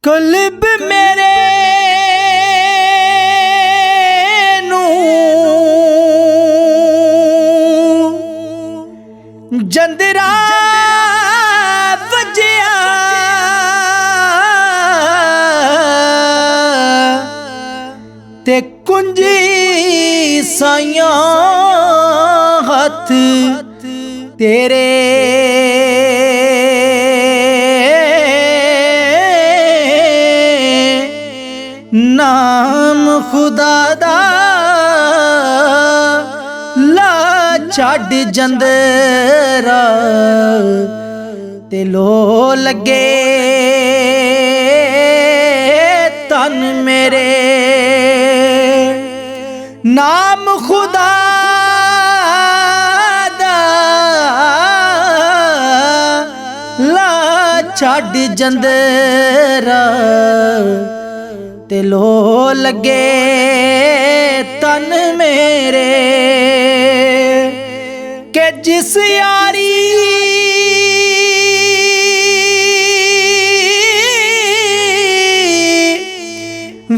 ਕੁਲਬ ਮੇਰੇ ਨੂੰ ਜੰਦਰਾ ਵਜਿਆ ਤੇ ਕੁੰਜੀ ਸਾਈਆਂ ਹੱਥ तेरे नाम खुदा दा ला छड़ जंदरा ते लो लगे तन मेरे नाम खुदा छड़ जंदरा ते लो लगे तन मेरे के जिस यारी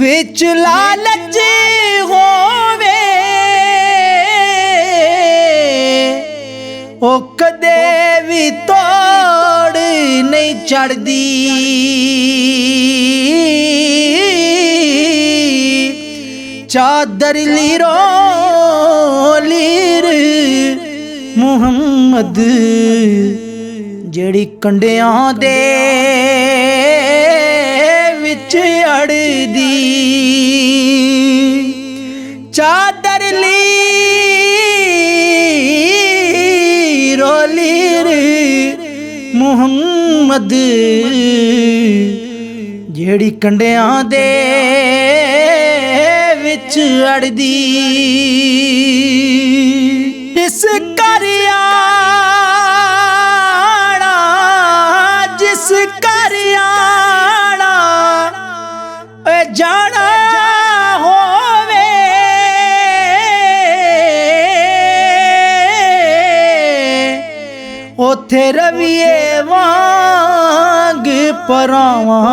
विच लालच होवे ओ कदे भी तोड़ नहीं चढ़दी चादर लीरो लीर मुहम्मद जेड़ी कंडियां दे विच अड़दी चादर लीरो लीर मुहम्मद जेड़ी कंडियां दे विच अड़दी इस घर आना जिस घर आना जाना होवे ओथे रविए वांग परावां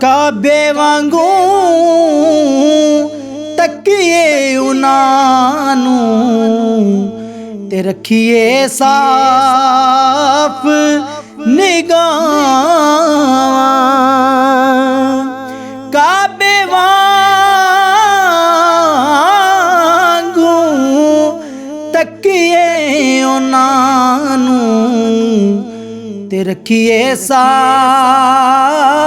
काबे वांगू तकिए उनानू ते रखिए साफ निगाह काबे वांगू तकिए उनानू ते रखिए साफ